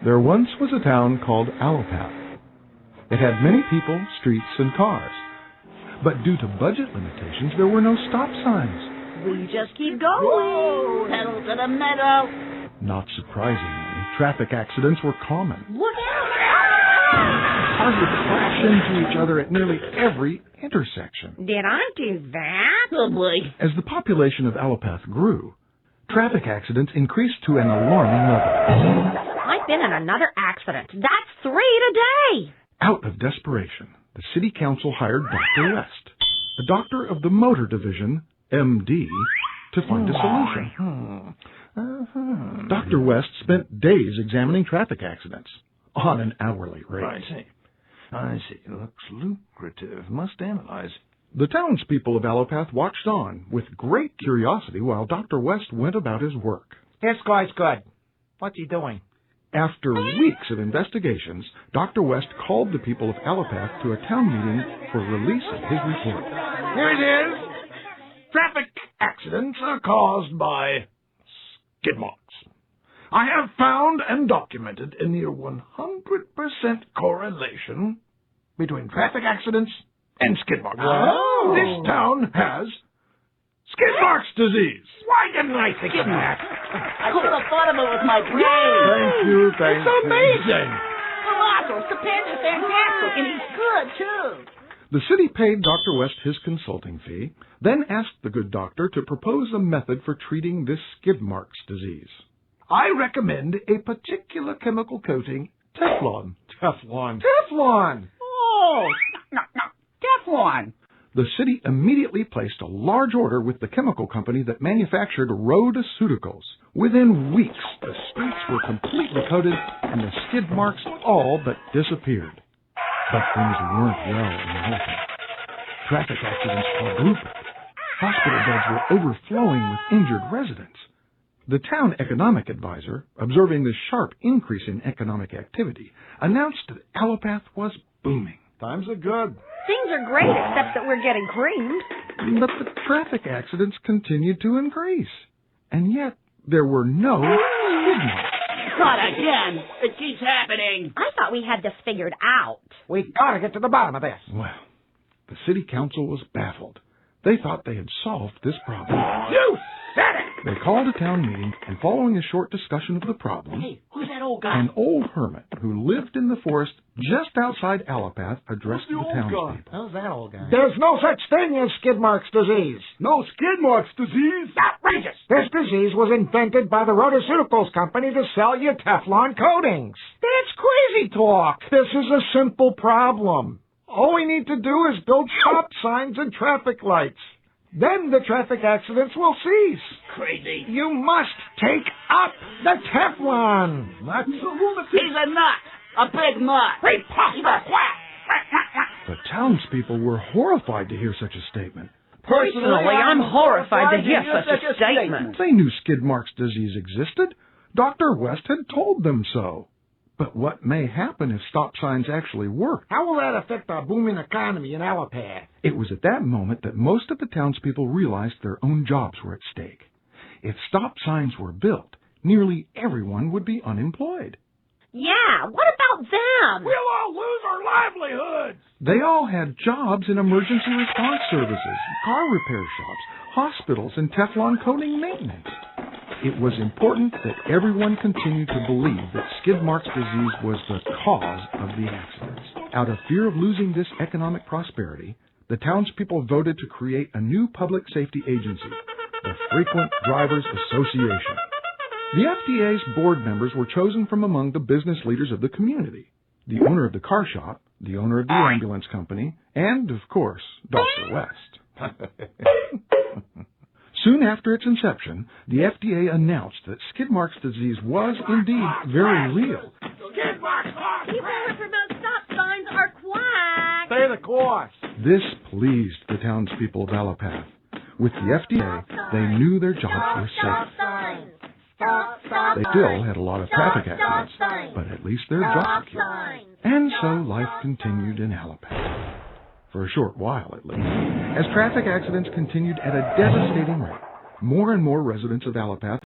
There once was a town called Allopath. It had many people, streets, and cars. But due to budget limitations, there were no stop signs. We just keep going. Whoa, pedal to the meadow. Not surprisingly, traffic accidents were common. Look out! Cars would crash into each other at nearly every intersection. Did I do that? Oh, boy. As the population of Allopath grew, traffic accidents increased to an alarming level. I've been in another accident. That's 3 today. Out of desperation, the city council hired Dr. West, a doctor of the motor division, MD, to find a solution. Dr. West spent days examining traffic accidents on an hourly rate. I see. Looks lucrative. Must analyze. The townspeople of Allopath watched on with great curiosity while Dr. West went about his work. This guy's good. What's he doing? After weeks of investigations, Dr. West called the people of Allopath to a town meeting for release of his report. Here it is. Traffic accidents are caused by skid marks. I have found and documented a near 100% correlation between traffic accidents and skid marks. Whoa. This town has skid marks disease. Why didn't I think of that? I could have thought of it with my brain. Thank you. It's amazing. Colossal, stupendous, fantastic, and he's good, too. The city paid Dr. West his consulting fee, then asked the good doctor to propose a method for treating this skid marks disease. I recommend a particular chemical coating, Teflon. Teflon. Teflon! Oh, no, Teflon. The city immediately placed a large order with the chemical company that manufactured Rhodoceuticals. Within weeks, the streets were completely coated and the skid marks all but disappeared. But things weren't well in Allopath. Traffic accidents quadrupled. Hospital beds were overflowing with injured residents. The town economic advisor, observing the sharp increase in economic activity, announced that Allopath was booming. Times are good. Things are great, except that we're getting creamed. But the traffic accidents continued to increase. And yet, there were no skid marks. Not again. It keeps happening. I thought we had this figured out. We gotta get to the bottom of this. Well, the city council was baffled. They thought they had solved this problem. You said it! They called a town meeting, and following a short discussion of the problem, Hey, who's that old guy? an old hermit who lived in the forest just outside Allopath addressed the townspeople. Who's that old guy? There's no such thing as skid marks disease. No skid marks disease? Outrageous! This disease was invented by the Rhodoceuticals company to sell you Teflon coatings. That's crazy talk. This is a simple problem. All we need to do is build stop signs and traffic lights. Then the traffic accidents will cease. Crazy. You must take up the Teflon. That's a lunatic. He's a nut. A big nut. Preposterous. The townspeople were horrified to hear such a statement. Personally, I'm horrified to hear such a statement. They knew skid marks disease existed. Dr. West had told them so. But what may happen if stop signs actually work? How will that affect our booming economy in Allopath? It was at that moment that most of the townspeople realized their own jobs were at stake. If stop signs were built, nearly everyone would be unemployed. Yeah, what about them? We'll all lose our livelihoods. They all had jobs in emergency response services, car repair shops, hospitals, and Teflon coating maintenance. It was important that everyone continue to believe that skid marks disease was the cause of the accidents. Out of fear of losing this economic prosperity, the townspeople voted to create a new public safety agency, the Frequent Drivers Association. The FDA's board members were chosen from among the business leaders of the community, the owner of the car shop, the owner of the ambulance company, and, of course, Dr. West. Soon after its inception, the FDA announced that skid marks disease was indeed very real. Skid marks! People who promote stop signs are quacks. Pay the cost. This pleased the townspeople of Allopath. With the FDA, they knew their jobs were safe. They still had a lot of traffic accidents, but at least their jobs were secure. And so life continued in Allopath. For a short while, at least. As traffic accidents continued at a devastating rate, more and more residents of Allopath